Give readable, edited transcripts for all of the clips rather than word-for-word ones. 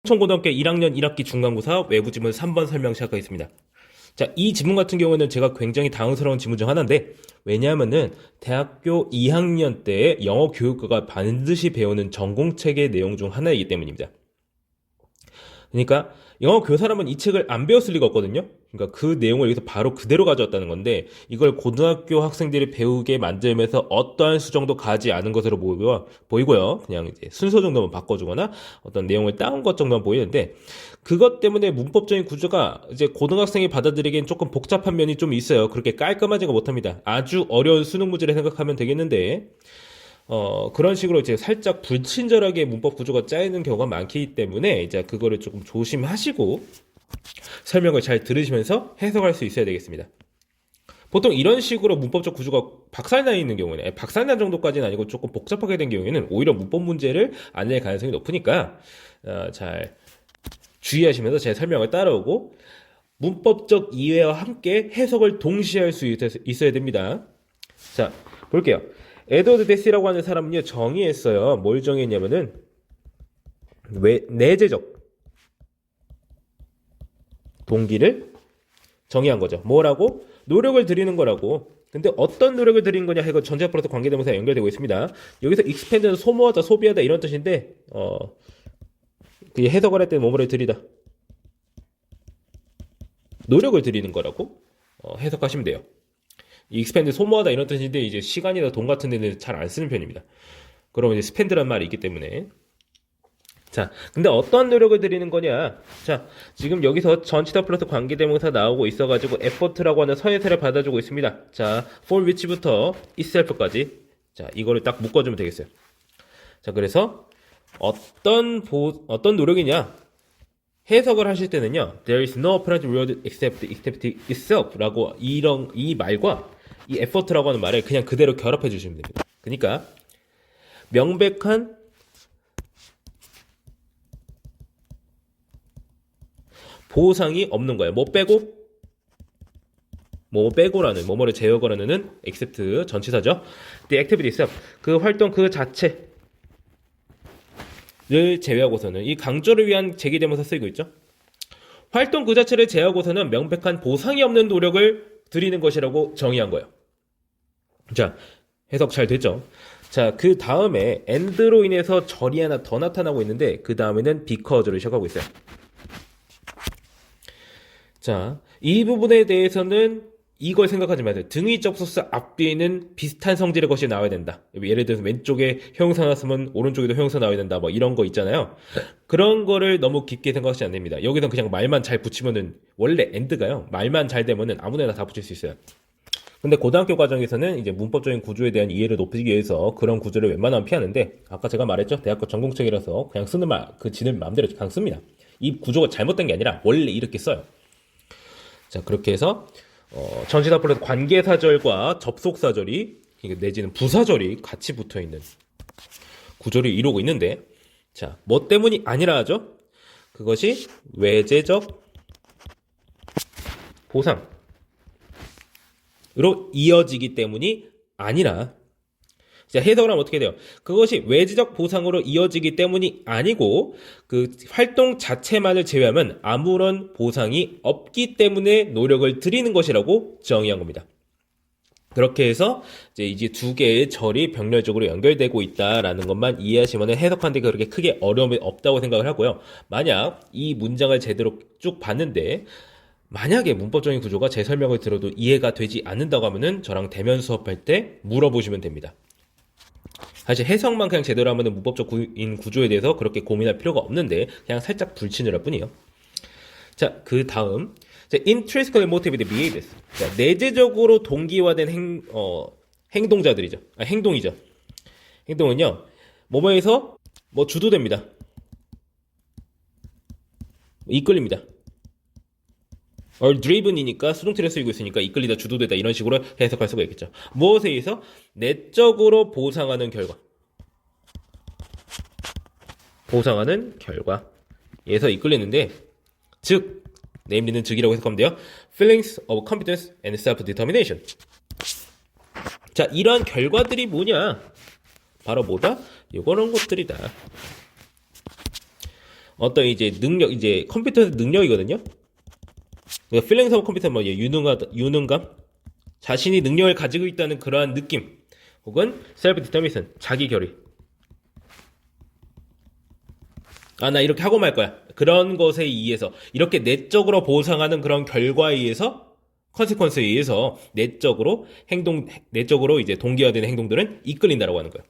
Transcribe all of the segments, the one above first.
청고등학교 1학년 1학기 중간고사 외부 지문 3번 설명 시작하겠습니다. 자, 이 지문 같은 경우는 제가 굉장히 당황스러운 지문 중 하나인데, 왜냐하면은 대학교 2학년 때 영어 교육과가 반드시 배우는 전공책의 내용 중 하나이기 때문입니다. 그러니까 영어 교사라면 이 책을 안 배웠을 리가 없거든요. 그러니까 그 내용을 여기서 바로 그대로 가져왔다는 건데, 이걸 고등학교 학생들이 배우게 만들면서 어떠한 수정도 가지 않은 것으로 보이고요. 그냥 이제 순서 정도만 바꿔주거나 어떤 내용을 따온 것 정도만 보이는데, 그것 때문에 문법적인 구조가 이제 고등학생이 받아들이기엔 조금 복잡한 면이 좀 있어요. 그렇게 깔끔하지가 못합니다. 아주 어려운 수능 문제를 생각하면 되겠는데, 그런 식으로 이제 살짝 불친절하게 문법 구조가 짜이는 경우가 많기 때문에 이제 그거를 조금 조심하시고 설명을 잘 들으시면서 해석할 수 있어야 되겠습니다. 보통 이런 식으로 문법적 구조가 박살나 있는 경우는, 박살난 정도까지는 아니고 조금 복잡하게 된 경우에는 오히려 문법 문제를 안 낼 가능성이 높으니까 잘 주의하시면서 제 설명을 따라오고 문법적 이해와 함께 해석을 동시에 할 수 있어야 됩니다. 자, 볼게요. 에드워드 데시라고 하는 사람은요, 정의했어요. 뭘 정의했냐면은, 내재적 동기를 정의한 거죠. 뭐라고? 노력을 들이는 거라고. 근데 어떤 노력을 들이는 거냐 해서 전제사 플러스 관계대명사 연결되고 있습니다. 여기서 expand는 소모하다, 소비하다 이런 뜻인데, 그 해석을 할 때는 뭐뭐를 들이다. 노력을 들이는 거라고 해석하시면 돼요. 익스펜드 소모하다 이런 뜻인데 이제 시간이나 돈 같은 데는 잘 안 쓰는 편입니다. 그러면 이제 스펜드란 말이 있기 때문에. 자, 근데 어떤 노력을 들이는 거냐? 자, 지금 여기서 전치사 플러스 관계대명사 나오고 있어가지고 effort라고 하는 서예태를 받아주고 있습니다. 자, for which부터 itself까지. 자, 이거를 딱 묶어주면 되겠어요. 자, 그래서 어떤 노력이냐? 해석을 하실 때는요, there is no apparent reward except itself 라고 이 말과 이 effort라고 하는 말을 그냥 그대로 결합해 주시면 됩니다. 그러니까 명백한 보상이 없는 거예요. 뭐 빼고라는 뭐뭐를 제어거라는 except 전치사죠. The activity itself 그 활동 그 자체를 제외하고서는 이 강조를 위한 제기되면서 쓰이고 있죠. 활동 그 자체를 제외하고서는 명백한 보상이 없는 노력을 드리는 것이라고 정의한 거예요. 자, 해석 잘 됐죠? 자, 그 다음에 and로 인해서 절이 하나 더 나타나고 있는데 그 다음에는 because를 시작하고 있어요. 자, 이 부분에 대해서는 이걸 생각하지 마세요. 등위 접속사 앞뒤에는 비슷한 성질의 것이 나와야 된다. 예를 들어서 왼쪽에 형용사 나왔으면 오른쪽에도 형용사 나와야 된다. 뭐 이런 거 있잖아요. 그런 거를 너무 깊게 생각하시면 안 됩니다. 여기서 그냥 말만 잘 붙이면은 원래 and가요. 말만 잘 되면은 아무데나 다 붙일 수 있어요. 근데 고등학교 과정에서는 이제 문법적인 구조에 대한 이해를 높이기 위해서 그런 구조를 웬만하면 피하는데 아까 제가 말했죠. 대학교 전공책이라서 그냥 쓰는 지는 마음대로 그냥 씁니다. 이 구조가 잘못된 게 아니라 원래 이렇게 써요. 자, 그렇게 해서 전치사 플러스 관계사절과 접속사절이 내지는 부사절이 같이 붙어있는 구조를 이루고 있는데 자, 뭐 때문이 아니라 하죠? 그것이 외재적 보상으로 이어지기 때문이 아니라 자, 해석을 하면 어떻게 돼요? 그것이 외재적 보상으로 이어지기 때문이 아니고 그 활동 자체만을 제외하면 아무런 보상이 없기 때문에 노력을 들이는 것이라고 정의한 겁니다. 그렇게 해서 이제 두 개의 절이 병렬적으로 연결되고 있다라는 것만 이해하시면 해석하는데 그렇게 크게 어려움이 없다고 생각을 하고요. 만약 이 문장을 제대로 쭉 봤는데 만약에 문법적인 구조가 제 설명을 들어도 이해가 되지 않는다고 하면은 저랑 대면 수업할 때 물어보시면 됩니다. 사실 해석만 그냥 제대로 하면 문법적 구조에 대해서 그렇게 고민할 필요가 없는데 그냥 살짝 불친절할 뿐이에요. 자, 그 다음 intrinsically motivated behaviors. 자, 내재적으로 동기화된 행동자들이죠. 행동이죠. 행동은요, 뭐뭐에서 뭐 주도됩니다. 이끌립니다. or driven이니까 수동태를 쓰이고 있으니까 이끌리다, 주도되다 이런 식으로 해석할 수가 있겠죠. 무엇에 의해서? 내적으로 보상하는 결과. 보상하는 결과에서 이끌리는데 즉, 네임리는 즉이라고 해석하면 돼요. feelings of competence and self-determination. 자, 이러한 결과들이 뭐냐? 바로 뭐다? 이런 것들이다. 어떤 이제 능력, 이제 컴퓨터의 능력이거든요. 그러니까 필링스 오브 컴퓨터 뭐 유능감, 자신이 능력을 가지고 있다는 그러한 느낌, 혹은 셀프 디터미션, 자기 결의. 아, 나 이렇게 하고 말 거야. 그런 것에 의해서 이렇게 내적으로 보상하는 그런 결과에 의해서 컨세퀀스에 의해서 내적으로 이제 동기화되는 행동들은 이끌린다라고 하는 거야.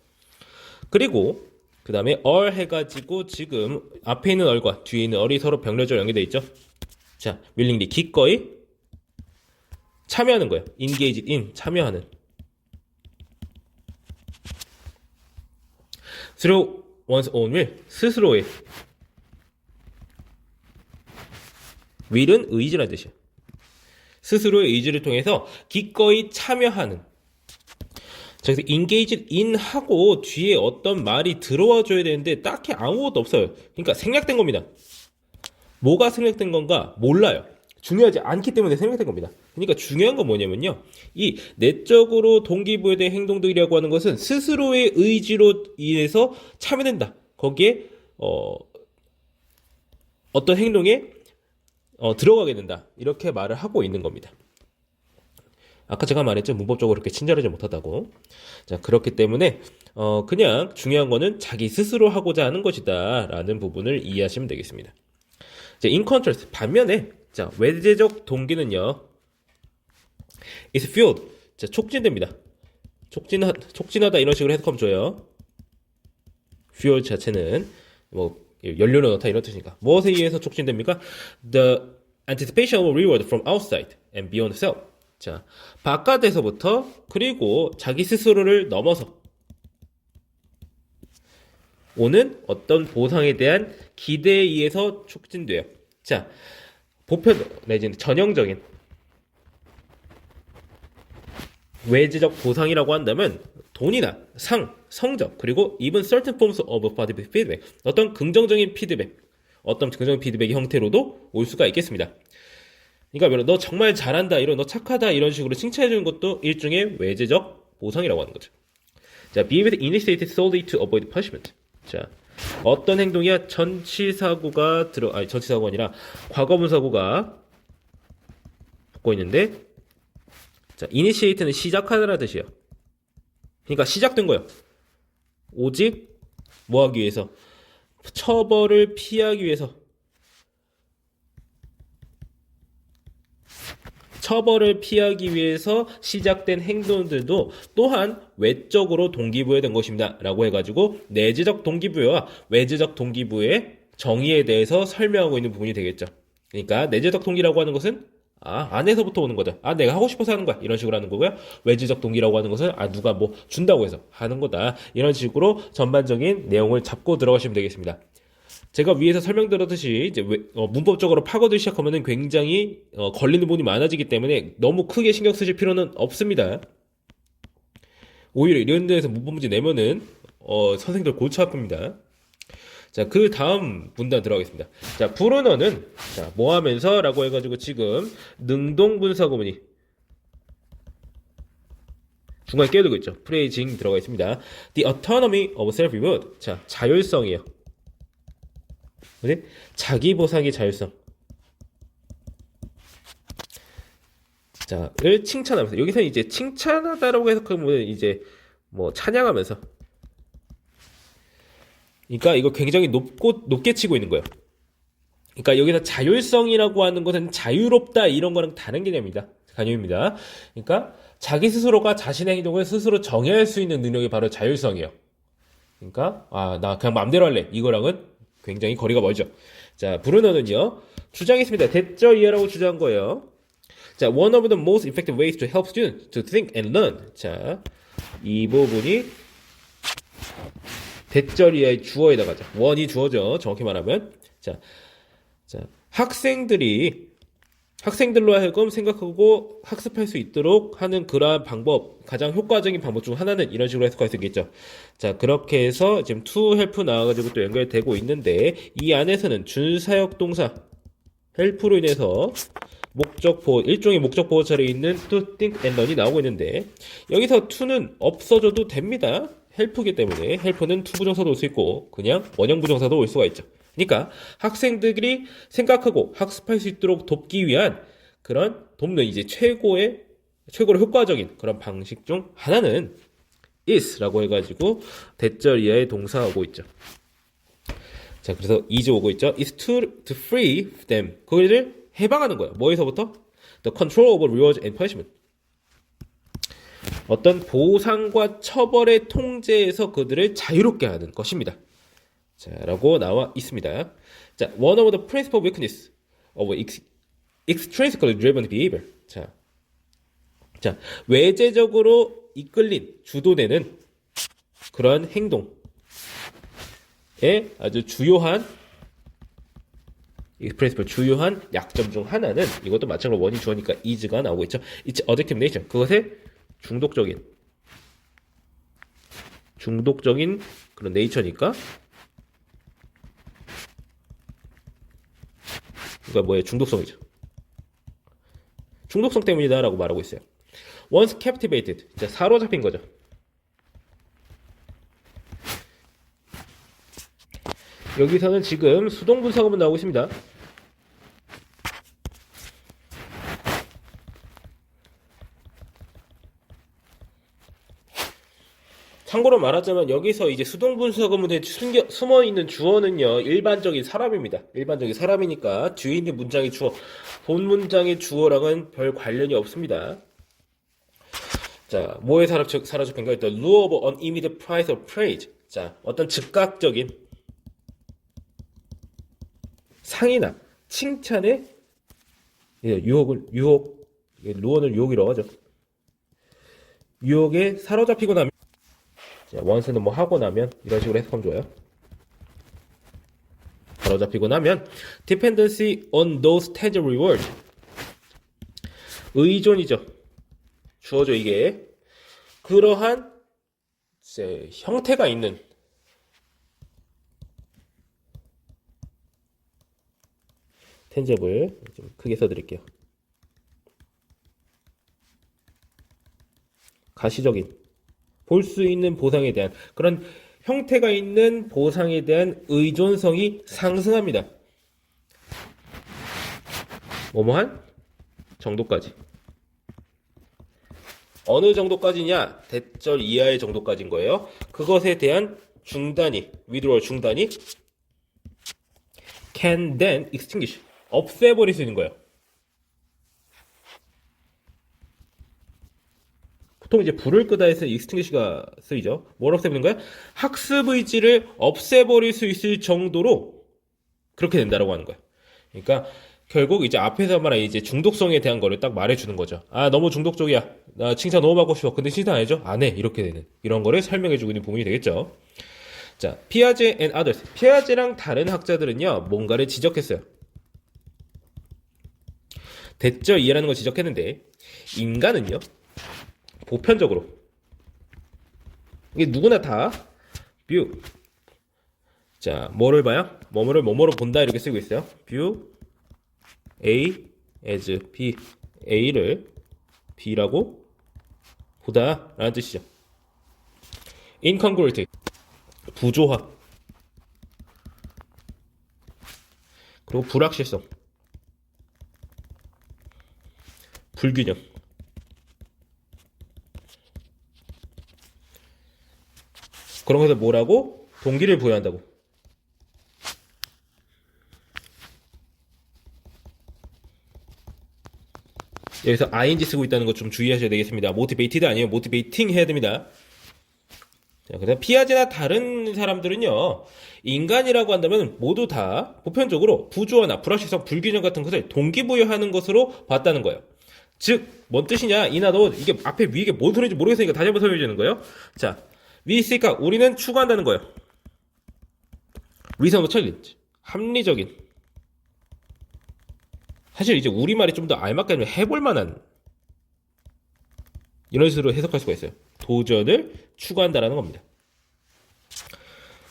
그리고 그 다음에 all 해가지고 지금 앞에 있는 all과 뒤에 있는 all이 서로 병렬적으로 연결되어 있죠. 자, willingly 기꺼이 참여하는 거예요. engage in 참여하는. through one's own will 스스로의 will은 의지라는 뜻이에요. 스스로의 의지를 통해서 기꺼이 참여하는. 자, 그래서 engage in 하고 뒤에 어떤 말이 들어와 줘야 되는데 딱히 아무것도 없어요. 그러니까 생략된 겁니다. 뭐가 생략된 건가 몰라요. 중요하지 않기 때문에 생략된 겁니다. 그러니까 중요한 건 뭐냐면요. 이 내적으로 동기부여된 행동들이라고 하는 것은 스스로의 의지로 인해서 참여된다. 거기에 어떤 행동에 들어가게 된다. 이렇게 말을 하고 있는 겁니다. 아까 제가 말했죠. 문법적으로 그렇게 친절하지 못하다고. 자, 그렇기 때문에 그냥 중요한 거는 자기 스스로 하고자 하는 것이다 라는 부분을 이해하시면 되겠습니다. 자, in contrast, 반면에 자, 외제적 동기는요. is fueled. 자, 촉진됩니다. 촉진하다 이런 식으로 해석하면 좋아요. fuel 자체는 뭐 연료를 넣다 이런 뜻이니까. 무엇에 의해서 촉진됩니까? The anticipation of reward from outside and beyond self. 자, 바깥에서부터 그리고 자기 스스로를 넘어서 오는 어떤 보상에 대한 기대에 의해서 촉진돼요. 자, 보편 내지는 전형적인 외제적 보상이라고 한다면 돈이나 상, 성적, 그리고 even certain forms of positive feedback, 어떤 긍정적인 피드백의 형태로도 올 수가 있겠습니다. 그러니까 너 정말 잘한다, 너 착하다 이런 식으로 칭찬해주는 것도 일종의 외제적 보상이라고 하는 거죠. 자, behavior initiated solely to avoid punishment. 자, 어떤 행동이야? 전치사고가 아니라 과거분사구가 붙고 있는데, 자, initiate는 시작하다라는 뜻이에요. 그러니까 시작된 거예요. 오직 뭐 하기 위해서? 처벌을 피하기 위해서. 처벌을 피하기 위해서 시작된 행동들도 또한 외적으로 동기부여된 것입니다. 라고 해가지고 내재적 동기부여와 외재적 동기부여의 정의에 대해서 설명하고 있는 부분이 되겠죠. 그러니까 내재적 동기라고 하는 것은 안에서부터 오는 거다. 내가 하고 싶어서 하는 거야. 이런 식으로 하는 거고요. 외재적 동기라고 하는 것은 누가 뭐 준다고 해서 하는 거다. 이런 식으로 전반적인 내용을 잡고 들어가시면 되겠습니다. 제가 위에서 설명드렸듯이 이제 문법적으로 파고들기 시작하면은 굉장히 걸리는 부분이 많아지기 때문에 너무 크게 신경 쓰실 필요는 없습니다. 오히려 이런 데에서 문법 문제 내면은 선생님들 골치 아픕니다. 자, 그 다음 문단 들어가겠습니다. 자, 브루너는 자, 뭐 하면서 라고 해가지고 지금 능동분사 구문이 중간에 끼어들고 있죠. 프레이징 들어가 있습니다. The autonomy of self-reward. 자, 자율성이에요. 그지? 자기 보상의 자율성. 자,를 칭찬하면서. 여기서 이제 칭찬하다라고 해석하면 이제 뭐 찬양하면서. 그러니까 이거 굉장히 높게 치고 있는 거예요. 그러니까 여기서 자율성이라고 하는 것은 자유롭다 이런 거랑 다른 개념입니다. 그러니까 자기 스스로가 자신의 행동을 스스로 정의할 수 있는 능력이 바로 자율성이에요. 그러니까 나 그냥 마음대로 할래. 이거랑은 굉장히 거리가 멀죠. 자, 브루너는요. 주장했습니다. 대절 이해라고 주장한 거예요. 자, one of the most effective ways to help students to think and learn. 자, 이 부분이 대절 이하의 주어에다가 one이 주어죠. 정확히 말하면. 자, 학생들로 하여금 생각하고 학습할 수 있도록 하는 그러한 방법, 가장 효과적인 방법 중 하나는 이런 식으로 해석할 수 있겠죠. 자, 그렇게 해서 지금 to help 나와가지고 또 연결되고 있는데, 이 안에서는 준사역 동사 help로 인해서 일종의 목적 보호처에 있는 to think and learn이 나오고 있는데, 여기서 to는 없어져도 됩니다. help이기 때문에 help는 to 부정사도 올 수 있고 그냥 원형 부정사도 올 수가 있죠. 그러니까 학생들이 생각하고 학습할 수 있도록 돕기 위한 그런 돕는 이제 최고로 효과적인 그런 방식 중 하나는 is라고 해가지고 대절 이하의 동사하고 있죠. 자, 그래서 is 오고 있죠. is to free them. 그거를 해방하는 거예요. 뭐에서부터? The control over rewards and punishment. 어떤 보상과 처벌의 통제에서 그들을 자유롭게 하는 것입니다. 자, 라고 나와 있습니다. 자, one of the principal weakness of extrinsically driven behavior. 자, 외재적으로 이끌린, 주도되는 그런 행동의 아주 주요한 주요한 약점 중 하나는 이것도 마찬가지로 원이 주어니까 is가 나오고 있죠. It's addictive nature. 그것의 중독적인 그런 네이처니까 그러니까 뭐예요? 중독성이죠. 중독성 때문이다라고 말하고 있어요. Once captivated, 자, 사로잡힌 거죠. 여기서는 지금 수동분사구문 나오고 있습니다. 참고로 말하자면 여기서 이제 수동분사구문에 숨어있는 주어는요, 일반적인 사람입니다. 일반적인 사람이니까 뒤에 있는 문장의 주어, 본 문장의 주어랑은 별 관련이 없습니다. 자, 뭐에 사로잡힌가? The lure of an immediate price of praise. 자, 어떤 즉각적인 상이나 칭찬의 루어는 유혹이라고 하죠. 유혹에 사로잡히고 나면, 자, 원스는 뭐 하고 나면 이런 식으로 해석하면 좋아요. 사로잡히고 나면 dependency on those tangible rewards. 의존이죠. 주어죠, 이게. 그러한 형태가 있는 tangible 좀 크게 써드릴게요. 가시적인 볼 수 있는 보상에 대한 그런 형태가 있는 보상에 대한 의존성이 상승합니다. 뭐뭐한 정도까지. 어느 정도까지냐? 대절 이하의 정도까지인 거예요. 그것에 대한 withdrawal 중단이 can then extinguish. 없애버릴 수 있는 거예요. 보통 이제 불을 끄다 해서 extinguish가 쓰이죠. 뭘 없애버리는 거야? 학습 의지를 없애버릴 수 있을 정도로 그렇게 된다라고 하는 거야. 그러니까 결국 이제 앞에서 말한 이제 중독성에 대한 거를 딱 말해주는 거죠. 아, 너무 중독적이야. 나 칭찬 너무 받고 싶어. 근데 칭찬 안 해줘? 안 해. 이렇게 되는 이런 거를 설명해주고 있는 부분이 되겠죠. 자, 피아제 and others. 피아제랑 다른 학자들은요, 뭔가를 지적했어요. 대절 이해라는 걸 지적했는데 인간은요, 보편적으로 이게 누구나 다 view. 자, 뭐를 봐요? 뭐뭐로 본다 이렇게 쓰고 있어요. view A as B. A를 B라고 보다 라는 뜻이죠. incongruity. 부조화. 그리고 불확실성. 불균형. 그런 것을 뭐라고? 동기를 부여한다고. 여기서 ing 쓰고 있다는 거 좀 주의하셔야 되겠습니다. motivated 아니면 motivating 해야 됩니다. 자, 그래서 피아제나 다른 사람들은요, 인간이라고 한다면 모두 다 보편적으로 부조화나 불확실성, 불균형 같은 것을 동기부여하는 것으로 봤다는 거예요. 즉, 뭔 뜻이냐? 이나 너 이게 앞에 위에 뭔 소리인지 모르겠으니까 다시 한번 설명해 주는 거예요. 자, 위있으니까 우리는 추구한다는 거예요. reasonable challenge. 합리적인. 사실 이제 우리말이 좀 더 알맞게 하면 해볼 만한 이런 식으로 해석할 수가 있어요. 도전을 추구한다라는 겁니다.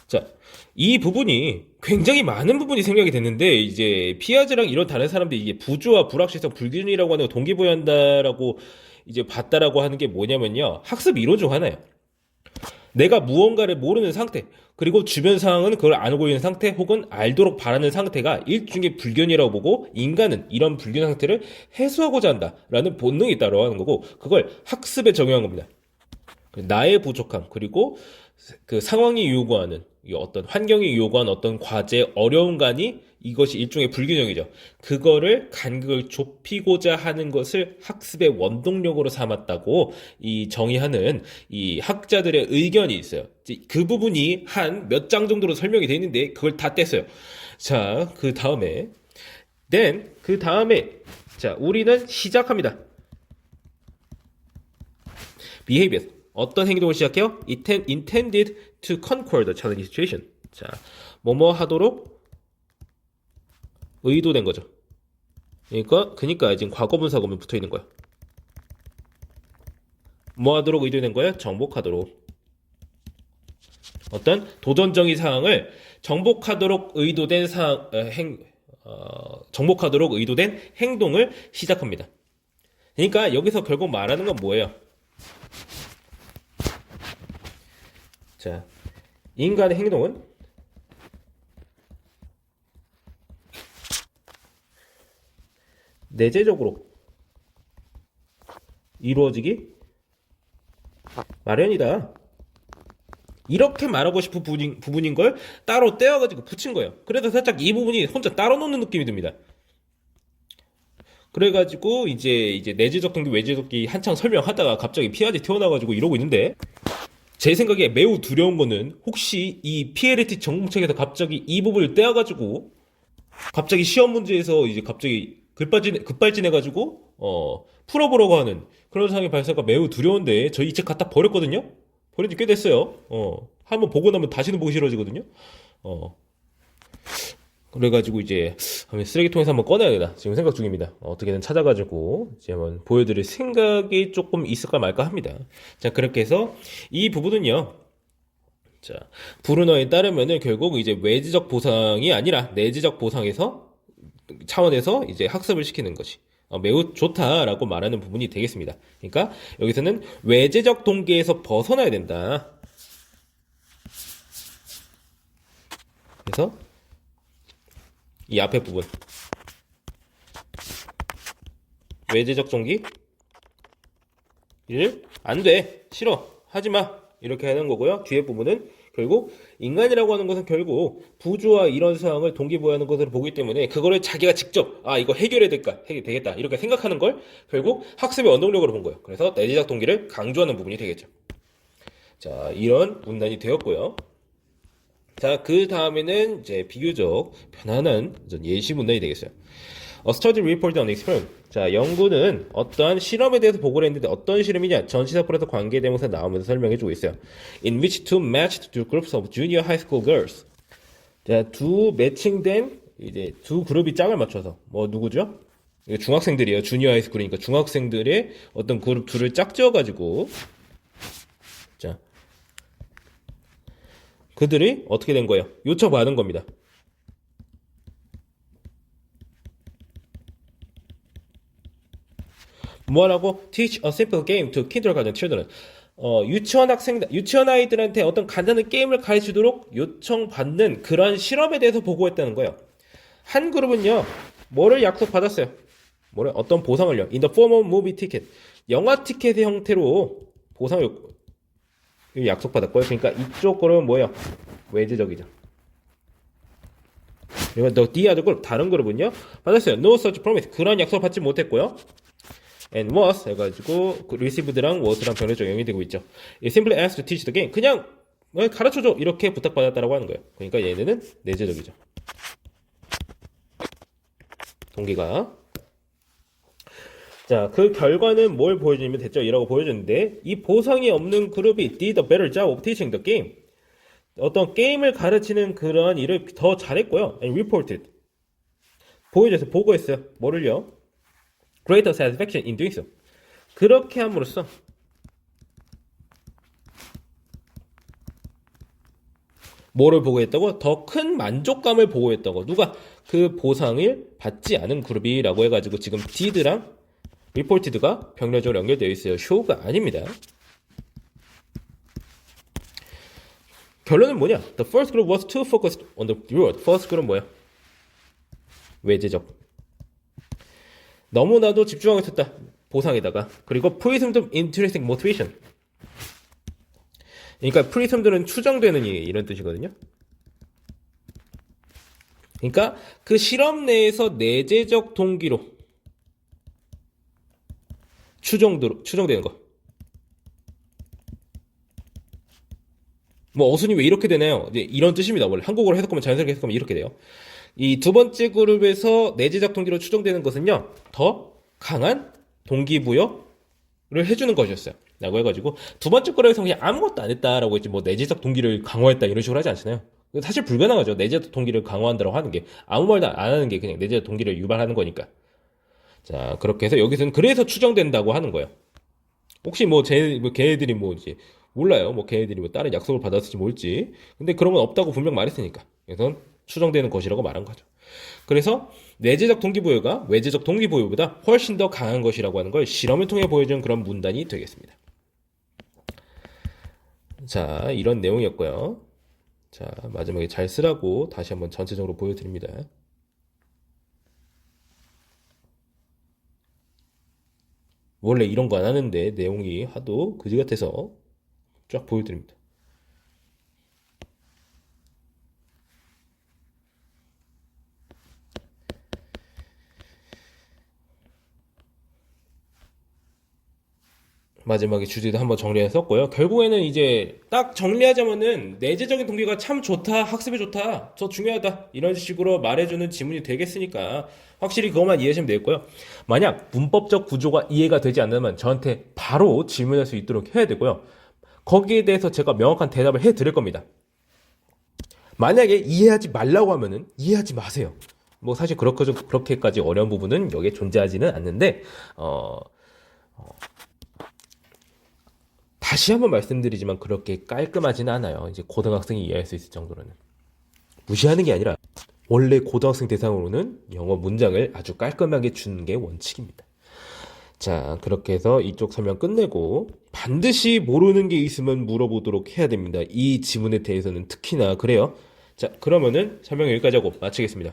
자, 이 부분이 굉장히 많은 부분이 생략이 됐는데 이제 피아제랑 이런 다른 사람들이 이게 부조화, 불확실성, 불균이라고 하는 거 동기부여한다라고 이제 봤다라고 하는 게 뭐냐면요. 학습 이론 중 하나예요. 내가 무언가를 모르는 상태, 그리고 주변 상황은 그걸 안 알고 있는 상태 혹은 알도록 바라는 상태가 일종의 불균이라고 보고 인간은 이런 불균 상태를 해소하고자 한다라는 본능이 있다고 하는 거고 그걸 학습에 적용한 겁니다. 나의 부족함 그리고 그 상황이 요구하는 어떤 환경이 요구한 어떤 과제 어려움간이 이것이 일종의 불균형이죠. 그거를 간극을 좁히고자 하는 것을 학습의 원동력으로 삼았다고 이 정의하는 이 학자들의 의견이 있어요. 그 부분이 한 몇 장 정도로 설명이 되어 있는데 그걸 다 뗐어요. 자, 그 다음에 자, 우리는 시작합니다. behavior 어떤 행동을 시작해요? intended to conquer the challenging situation. 자, 뭐뭐 하도록 의도된 거죠. 그러니까 지금 과거분사구문 붙어 있는 거야. 뭐 하도록 의도된 거야? 정복하도록. 어떤 도전적인 상황을 정복하도록 의도된 정복하도록 의도된 행동을 시작합니다. 그러니까 여기서 결국 말하는 건 뭐예요? 자, 인간의 행동은 내재적으로 이루어지기 마련이다. 이렇게 말하고 싶은 부분인 걸 따로 떼어가지고 붙인 거예요. 그래서 살짝 이 부분이 혼자 따로 놓는 느낌이 듭니다. 그래가지고 이제 내재적 동기, 외재적 동기 한창 설명하다가 갑자기 피아지 튀어나와가지고 이러고 있는데 제 생각에 매우 두려운 거는 혹시 이 PLT 전공책에서 갑자기 이 부분을 떼어가지고 갑자기 시험 문제에서 이제 갑자기 급발진해가지고 풀어보려고 하는 그런 상황이 발생할까 매우 두려운데 저희 이 책 갖다 버렸거든요. 버린 지 꽤 됐어요. 한번 보고 나면 다시는 보기 싫어지거든요. 그래가지고 이제 쓰레기통에서 한번 꺼내야겠다 지금 생각 중입니다. 어떻게든 찾아가지고 이제 한번 보여드릴 생각이 조금 있을까 말까 합니다. 자, 그렇게 해서 이 부분은요. 자, 브루너에 따르면은 결국 이제 외지적 보상이 아니라 내지적 보상에서 차원에서 이제 학습을 시키는 것이 매우 좋다라고 말하는 부분이 되겠습니다. 그러니까 여기서는 외재적 동기에서 벗어나야 된다. 그래서 이 앞에 부분 외재적 동기를 안 돼, 싫어, 하지마 이렇게 하는 거고요. 뒤에 부분은 결국 인간이라고 하는 것은 결국 부조와 이런 상황을 동기부여하는 것으로 보기 때문에 그거를 자기가 직접 이거 해결해야 되겠다 이렇게 생각하는 걸 결국 학습의 원동력으로 본 거예요. 그래서 내재적 동기를 강조하는 부분이 되겠죠. 자, 이런 문단이 되었고요. 자, 그 다음에는 이제 비교적 편안한 예시 문단이 되겠어요. A study reported on experiment. 자, 연구는 어떠한 실험에 대해서 보고를 했는데 어떤 실험이냐? 전치사풀에서 관계대명사 나오면서 설명해주고 있어요. In which two matched two groups of junior high school girls. 자, 두 매칭된 이제 두 그룹이 짝을 맞춰서 누구죠? 중학생들이에요. 주니어 하이스쿨이니까 중학생들의 어떤 그룹 둘을 짝지어가지고 자, 그들이 어떻게 된 거예요? 요청받은 겁니다. 뭐라고? Teach a simple game to kindergarten children. 유치원 아이들한테 어떤 간단한 게임을 가르치도록 요청받는 그런 실험에 대해서 보고했다는 거예요. 한 그룹은요, 뭐를 약속받았어요? 어떤 보상을요? In the form of movie ticket. 영화 티켓의 형태로 보상을 약속받았고요. 그러니까 이쪽 그룹은 뭐예요? 외재적이죠. 그리고 the other group, 다른 그룹은요, 받았어요. No such promise. 그런 약속을 받지 못했고요. and was 해가지고 received랑 was랑 변에 적용이 되고 있죠. simply asked to teach the game. 그냥 가르쳐줘 이렇게 부탁받았다라고 하는 거예요. 그러니까 얘네는 내재적이죠. 동기가. 자, 그 결과는 뭘 보여주면 됐죠? 이라고 보여줬는데 이 보상이 없는 그룹이 did a better job of teaching the game. 어떤 게임을 가르치는 그런 일을 더 잘했고요. and reported. 보여줘서 보고했어요. 뭐를요? greater satisfaction in doing so. 그렇게 함으로써 뭐를 보고했다고? 더 큰 만족감을 보고했다고. 누가? 그 보상을 받지 않은 그룹이라고 해가지고 지금 did랑 reported가 병렬적으로 연결되어 있어요. show가 아닙니다. 결론은 뭐냐? The first group was too focused on the reward. First group은 뭐야? 외제적. 너무나도 집중하고 있었다. 보상에다가. 그리고 presumed intrinsic motivation. 그러니까 presume들은 추정되는 이런 뜻이거든요. 그러니까 그 실험 내에서 내재적 동기로 추정되는 거. 뭐 어순이 왜 이렇게 되나요? 이제 이런 뜻입니다. 원래 한국어로 해석하면 자연스럽게 해석하면 이렇게 돼요. 이 두 번째 그룹에서 내재적 동기로 추정되는 것은요, 더 강한 동기부여를 해주는 것이었어요. 라고 해가지고 두 번째 그룹에서 그냥 아무것도 안 했다라고 했지 뭐 내재적 동기를 강화했다 이런 식으로 하지 않잖아요. 사실 불가능하죠. 내재적 동기를 강화한다고 하는 게 아무 말도 안 하는 게 그냥 내재적 동기를 유발하는 거니까. 자, 그렇게 해서 여기서는 그래서 추정된다고 하는 거예요. 혹시 뭐 걔네들이 뭐 이제 몰라요. 뭐 걔네들이 뭐 다른 약속을 받았을지 뭘지. 근데 그런 건 없다고 분명 말했으니까. 그래서 추정되는 것이라고 말한 거죠. 그래서 내재적 동기부여가 외재적 동기부여보다 훨씬 더 강한 것이라고 하는 걸 실험을 통해 보여준 그런 문단이 되겠습니다. 자, 이런 내용이었고요. 자, 마지막에 잘 쓰라고 다시 한번 전체적으로 보여드립니다. 원래 이런 거 안 하는데 내용이 하도 그지 같아서 쫙 보여드립니다. 마지막에 주제도 한번 정리했었고요. 결국에는 이제 딱 정리하자면은 내재적인 동기가 참 좋다, 학습에 좋다, 저 중요하다 이런 식으로 말해주는 지문이 되겠으니까 확실히 그것만 이해하시면 되겠고요. 만약 문법적 구조가 이해가 되지 않으면 저한테 바로 질문할 수 있도록 해야 되고요. 거기에 대해서 제가 명확한 대답을 해드릴 겁니다. 만약에 이해하지 말라고 하면은 이해하지 마세요. 뭐 사실 그렇게까지 어려운 부분은 여기에 존재하지는 않는데 다시 한번 말씀드리지만 그렇게 깔끔하지는 않아요. 이제 고등학생이 이해할 수 있을 정도로는. 무시하는 게 아니라 원래 고등학생 대상으로는 영어 문장을 아주 깔끔하게 주는 게 원칙입니다. 자, 그렇게 해서 이쪽 설명 끝내고 반드시 모르는 게 있으면 물어보도록 해야 됩니다. 이 지문에 대해서는 특히나 그래요. 자, 그러면은 설명 여기까지 하고 마치겠습니다.